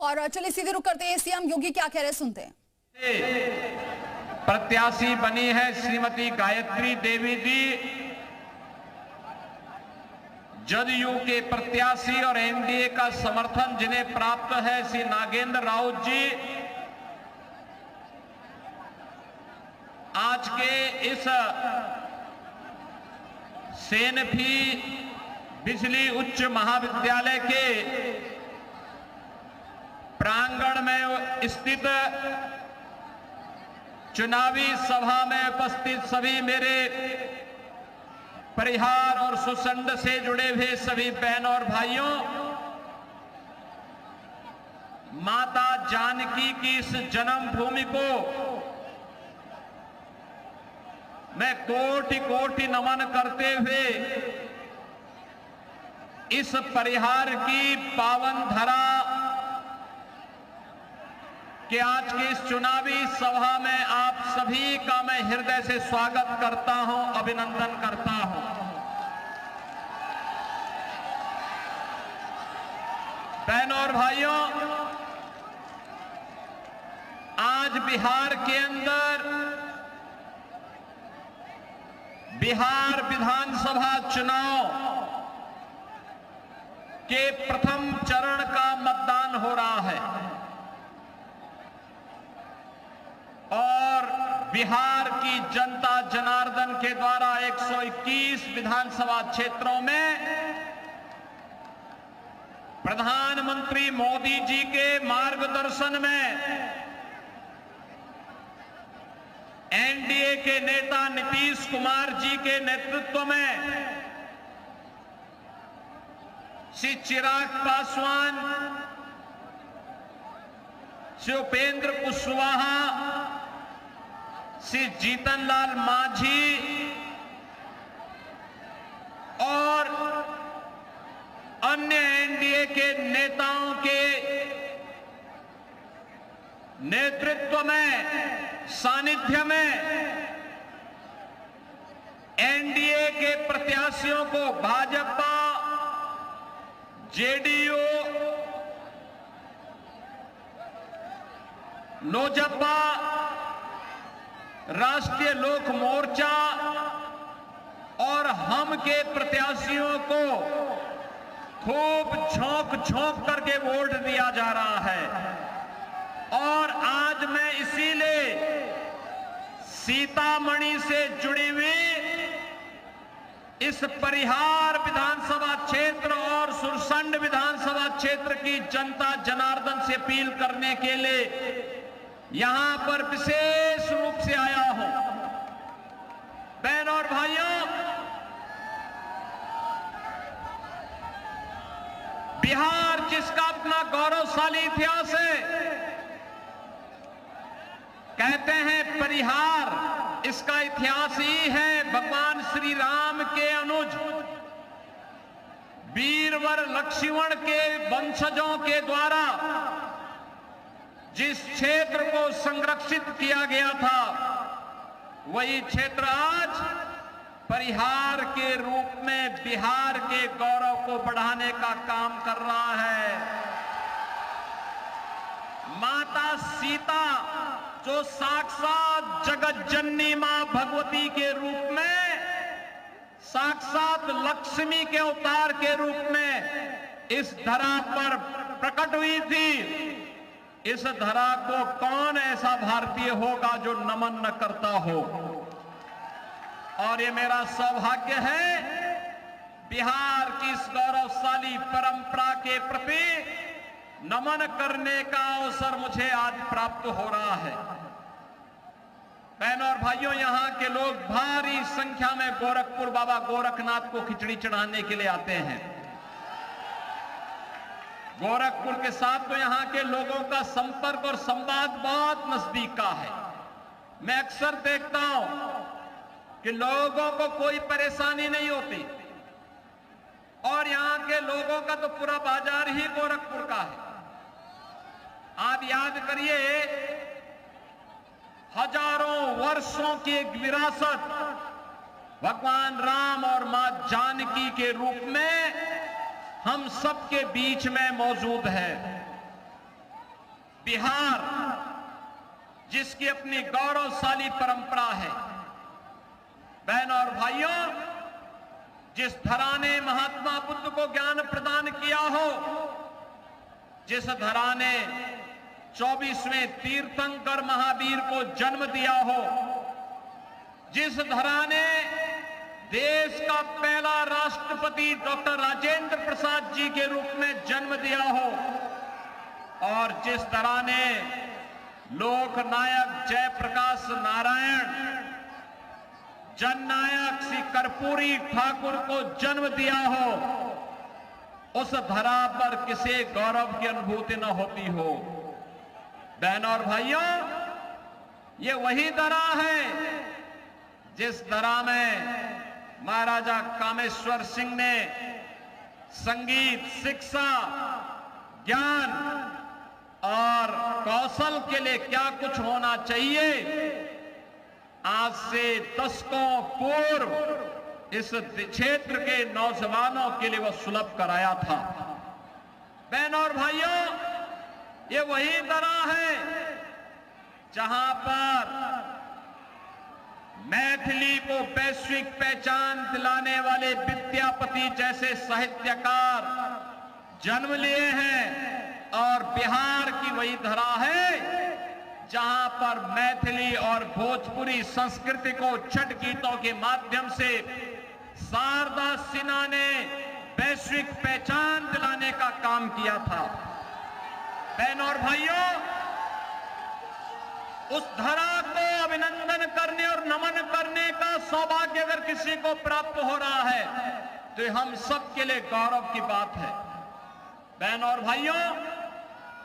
और चलिए सीधे रुक करते हैं, सीएम योगी क्या कह रहे हैं, सुनते हैं। प्रत्याशी बनी है श्रीमती गायत्री देवी जी। जदयू के प्रत्याशी और एनडीए का समर्थन जिन्हें प्राप्त है श्री नागेंद्र राउत जी, आज के इस सेनफी बिजली उच्च महाविद्यालय के प्रांगण में स्थित चुनावी सभा में उपस्थित सभी मेरे परिहार और सुसंड से जुड़े हुए सभी बहनों और भाइयों, माता जानकी की इस जन्मभूमि को मैं कोटि कोटि नमन करते हुए इस परिहार की पावन धरा कि आज के इस चुनावी सभा में आप सभी का मैं हृदय से स्वागत करता हूं, अभिनंदन करता हूं। बहनों और भाइयों, आज बिहार के अंदर बिहार विधानसभा चुनाव के प्रथम चरण का मतदान हो रहा है और बिहार की जनता जनार्दन के द्वारा 121 विधानसभा क्षेत्रों में प्रधानमंत्री मोदी जी के मार्गदर्शन में एनडीए के नेता नीतीश कुमार जी के नेतृत्व में श्री चिराग पासवान, श्री उपेंद्र कुशवाहा, श्री जीतनलाल मांझी और अन्य एनडीए के नेताओं के नेतृत्व में, सानिध्य में एनडीए के प्रत्याशियों को भाजपा, जेडीयू, लोजपा, राष्ट्रीय लोक मोर्चा और हम के प्रत्याशियों को खूब झोंक झोंक करके वोट दिया जा रहा है। और आज मैं इसीलिए सीतामढ़ी से जुड़ी हुई इस परिहार विधानसभा क्षेत्र और सुरसंड विधानसभा क्षेत्र की जनता जनार्दन से अपील करने के लिए यहां पर विशेष रूप से आया हूं। बहनों और भाइयों, बिहार जिसका अपना गौरवशाली इतिहास है, कहते हैं परिहार इसका इतिहास ही है भगवान श्री राम के अनुज वीरवर लक्ष्मण के वंशजों के द्वारा जिस क्षेत्र को संरक्षित किया गया था, वही क्षेत्र आज परिहार के रूप में बिहार के गौरव को बढ़ाने का काम कर रहा है। माता सीता जो साक्षात जगत जननी मां भगवती के रूप में, साक्षात लक्ष्मी के अवतार के रूप में इस धरा पर प्रकट हुई थी, इस धरा को कौन ऐसा भारतीय होगा जो नमन न करता हो। और ये मेरा सौभाग्य है, बिहार की इस गौरवशाली परंपरा के प्रति नमन करने का अवसर मुझे आज प्राप्त हो रहा है। बहनों और भाइयों, यहां के लोग भारी संख्या में गोरखपुर बाबा गोरखनाथ को खिचड़ी चढ़ाने के लिए आते हैं। गोरखपुर के साथ तो यहां के लोगों का संपर्क और संवाद बहुत नजदीक का है। मैं अक्सर देखता हूं कि लोगों को कोई परेशानी नहीं होती और यहां के लोगों का तो पूरा बाजार ही गोरखपुर का है। आप याद करिए, हजारों वर्षों की एक विरासत भगवान राम और मां जानकी के रूप में हम सबके बीच में मौजूद है। बिहार जिसकी अपनी गौरवशाली परंपरा है, बहनों और भाइयों, जिस धरा ने महात्मा बुद्ध को ज्ञान प्रदान किया हो, जिस धरा ने 24वें तीर्थंकर महावीर को जन्म दिया हो, जिस धरा ने देश का पहला राष्ट्रपति डॉक्टर राजेंद्र प्रसाद जी के रूप में जन्म दिया हो, और जिस धरा ने लोकनायक जयप्रकाश नारायण, जननायक श्री कर्पूरी ठाकुर को जन्म दिया हो, उस धरा पर किसी गौरव की अनुभूति न होती हो। बहनों और भाइयों, ये वही धरा है जिस धरा में महाराजा कामेश्वर सिंह ने संगीत, शिक्षा, ज्ञान और कौशल के लिए क्या कुछ होना चाहिए, आज से दशकों पूर्व इस क्षेत्र के नौजवानों के लिए वह सुलभ कराया था। बहनों और भाइयों, ये वही धरा है जहां पर मैथिली को वैश्विक पहचान दिलाने वाले विद्यापति जैसे साहित्यकार जन्म लिए हैं, और बिहार की वही धरा है जहां पर मैथिली और भोजपुरी संस्कृति को छठ गीतों के माध्यम से शारदा सिन्हा ने वैश्विक पहचान दिलाने का काम किया था। बहनों और भाइयों, उस धरा को अभिनंदन करने और नमन करने का सौभाग्य अगर किसी को प्राप्त हो रहा है तो हम सबके लिए गौरव की बात है। बहनों और भाइयों,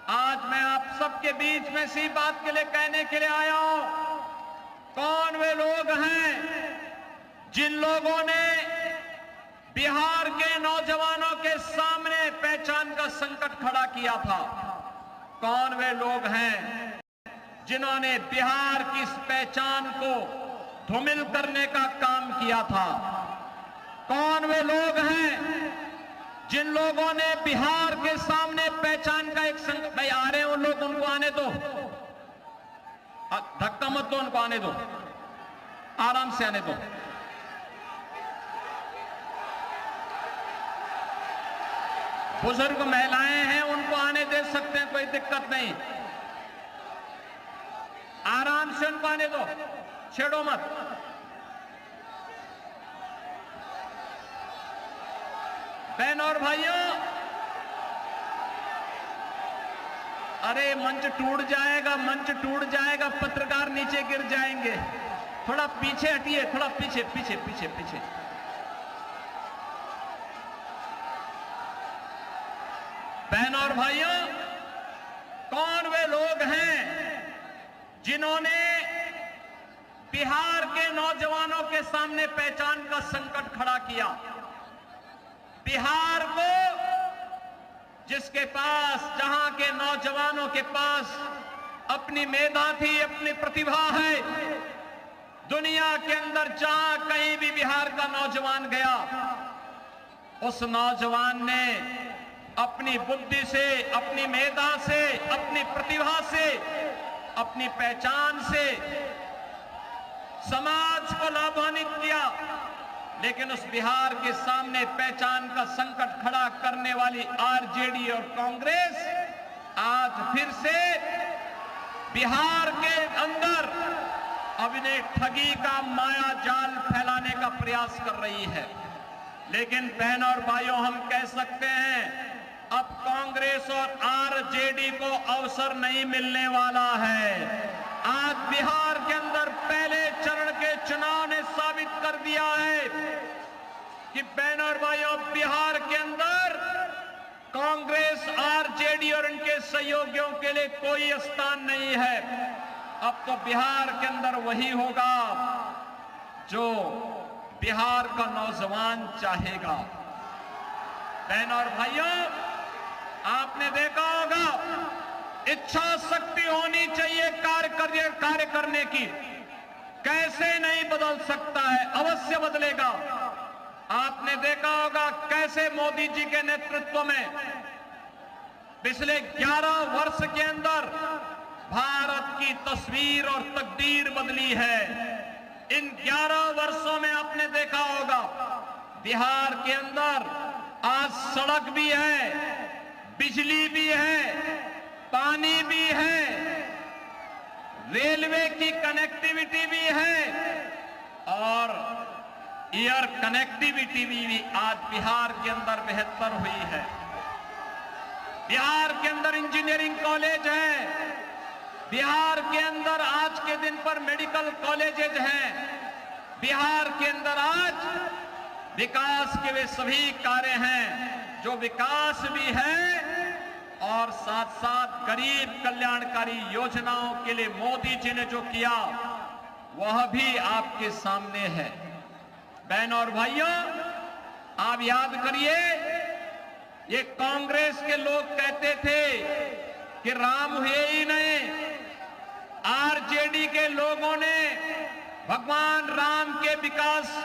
आज मैं आप सबके बीच में इसी बात के लिए कहने के लिए आया हूं, कौन वे लोग हैं जिन लोगों ने बिहार के नौजवानों के सामने पहचान का संकट खड़ा किया था। कौन वे लोग हैं जिन्होंने बिहार की इस पहचान को धूमिल करने का काम किया था। कौन वे लोग हैं जिन लोगों ने बिहार के सामने पहचान का एक संकट, भाई आ रहे हैं उन लोग, उनको आने दो, धक्का मत दो, उनको आने दो, आराम से आने दो। बुजुर्ग महिलाएं हैं, उनको आने दे सकते हैं, कोई दिक्कत नहीं, आराम से उनको आने दो, छेड़ो मत। बहनों और भाइयों, अरे मंच टूट जाएगा, मंच टूट जाएगा, पत्रकार नीचे गिर जाएंगे, थोड़ा पीछे हटिए, थोड़ा पीछे पीछे पीछे पीछे। बहनों और भाइयों, कौन वे लोग हैं जिन्होंने बिहार के नौजवानों के सामने पहचान का संकट खड़ा किया। बिहार को, जिसके पास, जहां के नौजवानों के पास अपनी मेधा थी, अपनी प्रतिभा है, दुनिया के अंदर जहां कहीं भी बिहार का नौजवान गया, उस नौजवान ने अपनी बुद्धि से, अपनी मेधा से, अपनी प्रतिभा से, अपनी पहचान से समाज को लाभान्वित किया। लेकिन उस बिहार के सामने पहचान का संकट खड़ा करने वाली आरजेडी और कांग्रेस आज फिर से बिहार के अंदर अभिनय ठगी का माया जाल फैलाने का प्रयास कर रही है। लेकिन बहनों और भाइयों, हम कह सकते हैं अब कांग्रेस और आरजेडी को अवसर नहीं मिलने वाला है। आज बिहार के अंदर पहले चरण के चुनाव ने साबित कर दिया है कि बहनों और भाइयों, बिहार के अंदर कांग्रेस, आरजेडी और उनके सहयोगियों के लिए कोई स्थान नहीं है। अब तो बिहार के अंदर वही होगा जो बिहार का नौजवान चाहेगा। बहनों और भाइयों, आपने देखा होगा, इच्छा शक्ति होनी चाहिए कार्य करने की। कैसे नहीं बदल सकता है, अवश्य बदलेगा। आपने देखा होगा कैसे मोदी जी के नेतृत्व में पिछले 11 वर्ष के अंदर भारत की तस्वीर और तकदीर बदली है। इन 11 वर्षों में आपने देखा होगा, बिहार के अंदर आज सड़क भी है, बिजली भी है, पानी भी है, रेलवे की कनेक्टिविटी भी है और एयर कनेक्टिविटी भी आज बिहार के अंदर बेहतर हुई है। बिहार के अंदर इंजीनियरिंग कॉलेज है, बिहार के अंदर आज के दिन पर मेडिकल कॉलेजेज हैं, बिहार के अंदर आज विकास के वे सभी कार्य हैं जो विकास भी है और साथ साथ गरीब कल्याणकारी योजनाओं के लिए मोदी जी ने जो किया वह भी आपके सामने है। बहनों और भाइयों, आप याद करिए, ये कांग्रेस के लोग कहते थे कि राम हुए ही नहीं। आरजेडी के लोगों ने भगवान राम के विकास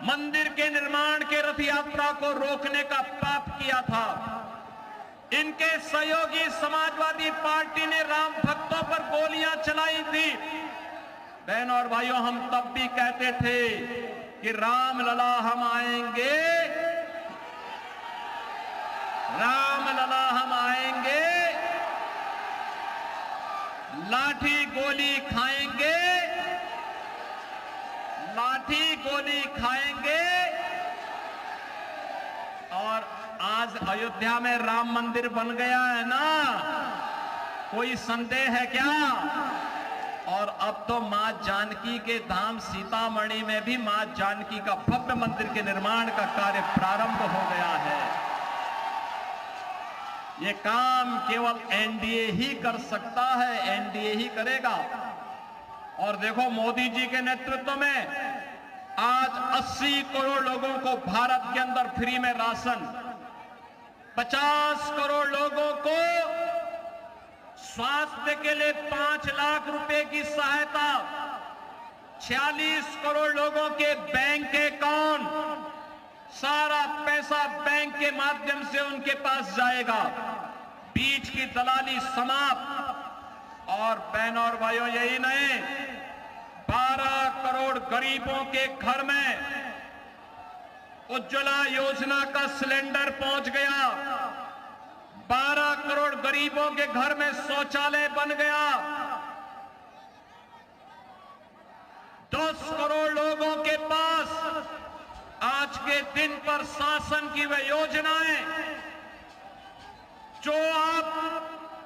मंदिर के निर्माण के रथ यात्रा को रोकने का पाप किया था। इनके सहयोगी समाजवादी पार्टी ने राम भक्तों पर गोलियां चलाई थी। बहनों और भाइयों, हम तब भी कहते थे कि राम लला हम आएंगे, राम लला हम आएंगे, लाठी गोली खाएंगे, लाठी गोली खाएंगे। और आज अयोध्या में राम मंदिर बन गया है ना, कोई संदेह है क्या? और अब तो मां जानकी के धाम सीतामढ़ी में भी मां जानकी का भव्य मंदिर के निर्माण का कार्य प्रारंभ हो गया है। ये काम केवल एनडीए ही कर सकता है, एनडीए ही करेगा। और देखो, मोदी जी के नेतृत्व में आज 80 करोड़ लोगों को भारत के अंदर फ्री में राशन, 50 करोड़ लोगों को स्वास्थ्य के लिए 5 लाख रुपए की सहायता, 46 करोड़ लोगों के बैंक अकाउंट, सारा पैसा बैंक के माध्यम से उनके पास जाएगा, बीच की दलाली समाप्त। और बहनों और भाइयों, यही नहीं, 12 करोड़ गरीबों के घर में उज्ज्वला योजना का सिलेंडर पहुंच गया, 12 करोड़ गरीबों के घर में शौचालय बन गया, 10 करोड़ लोगों के पास आज के दिन पर शासन की वह योजनाएं जो आप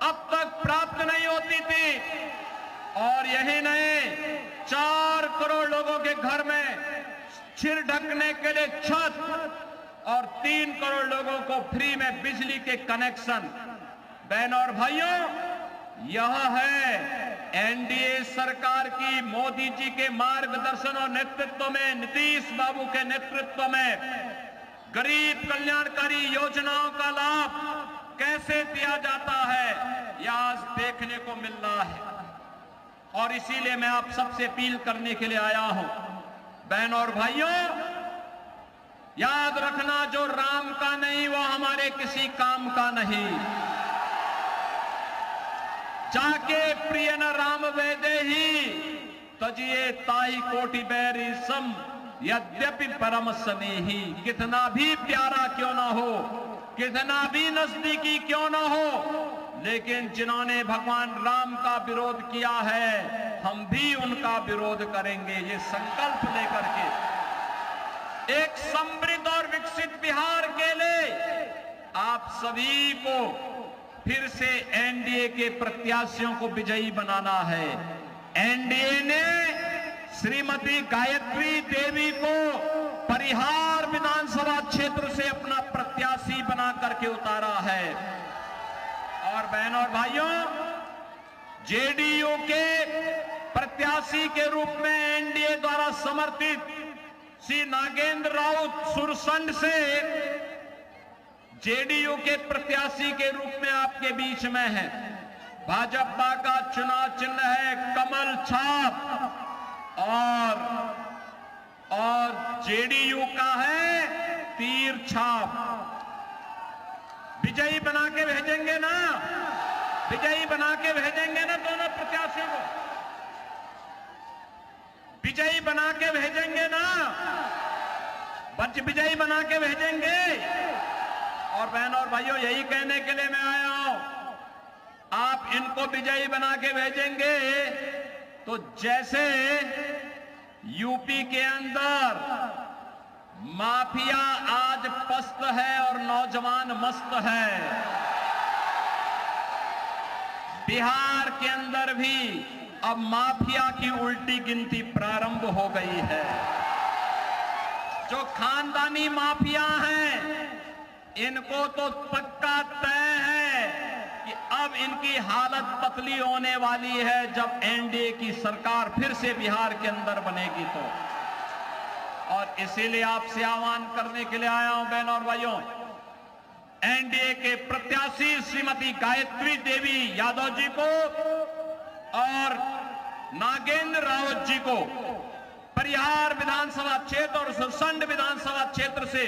अब तक प्राप्त नहीं होती थी। और यही नहीं, 4 करोड़ लोगों के घर में सिर ढकने के लिए छत और 3 करोड़ लोगों को फ्री में बिजली के कनेक्शन। बहनों और भाइयों, यह है एनडीए सरकार की, मोदी जी के मार्गदर्शन और नेतृत्व में, नीतीश बाबू के नेतृत्व में गरीब कल्याणकारी योजनाओं का लाभ कैसे दिया जाता है, यह आज देखने को मिल रहा है। और इसीलिए मैं आप सबसे अपील करने के लिए आया हूं। बहनों और भाइयों, याद रखना, जो राम का नहीं वो हमारे किसी काम का नहीं। जाके प्रिय न राम वेदे ही तजिए ताई कोटि बैरी सम, यद्यपि परम स्नेही। कितना भी प्यारा क्यों ना हो, कितना भी नजदीकी क्यों ना हो, लेकिन जिन्होंने भगवान राम का विरोध किया है, हम भी उनका विरोध करेंगे। ये संकल्प लेकर के एक समृद्ध और विकसित बिहार के लिए आप सभी को फिर से एनडीए के प्रत्याशियों को विजयी बनाना है। एनडीए ने श्रीमती गायत्री देवी को परिहार विधानसभा क्षेत्र से अपना प्रत्याशी बना करके उतारा है। और बहनों और भाइयों, जेडीयू के प्रत्याशी के रूप में एनडीए द्वारा समर्थित श्री नागेंद्र राउत सुरसंड से जेडीयू के प्रत्याशी के रूप में आपके बीच में है। भाजपा का चुनाव चिन्ह है कमल छाप और जेडीयू का है तीर छाप। विजयी बना के भेजेंगे ना, विजयी बना के भेजेंगे ना दोनों प्रत्याशियों को, विजयी बना के भेजेंगे ना, विजयी बना के भेजेंगे। और बहनों और भाइयों, यही कहने के लिए मैं आया हूं, आप इनको विजयी बना के भेजेंगे तो जैसे यूपी के अंदर माफिया आज पस्त है और नौजवान मस्त है, बिहार के अंदर भी अब माफिया की उल्टी गिनती प्रारंभ हो गई है। जो खानदानी माफिया हैं, इनको तो पक्का तय है कि अब इनकी हालत पतली होने वाली है जब एनडीए की सरकार फिर से बिहार के अंदर बनेगी तो। और इसीलिए आपसे आह्वान करने के लिए आया हूं बहनों और भाइयों, एनडीए के प्रत्याशी श्रीमती गायत्री देवी यादव जी को और नागेंद्र रावत जी को परिहार विधानसभा क्षेत्र और सुरसंड विधानसभा क्षेत्र से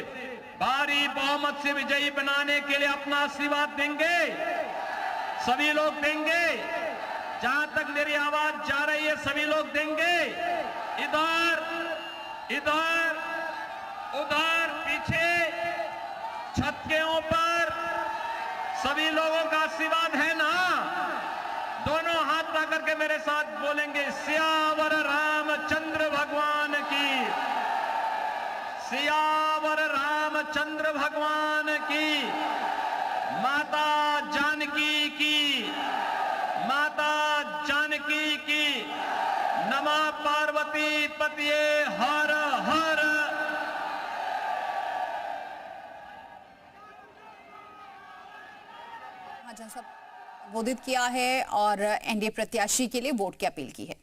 भारी बहुमत से विजयी बनाने के लिए अपना आशीर्वाद देंगे, सभी लोग देंगे। जहां तक मेरी आवाज जा रही है सभी लोग देंगे। इधर इधर उधर पीछे छत के ऊपर सभी लोगों का आशीर्वाद है ना? दोनों हाथ ला करके मेरे साथ बोलेंगे, सियावर रामचंद्र भगवान की, सियावर रामचंद्र भगवान की, माता जानकी की, माता जानकी की, नमः पार्वती पतिये हर हर। जनसभा संबोधित किया है और एनडीए प्रत्याशी के लिए वोट की अपील की है।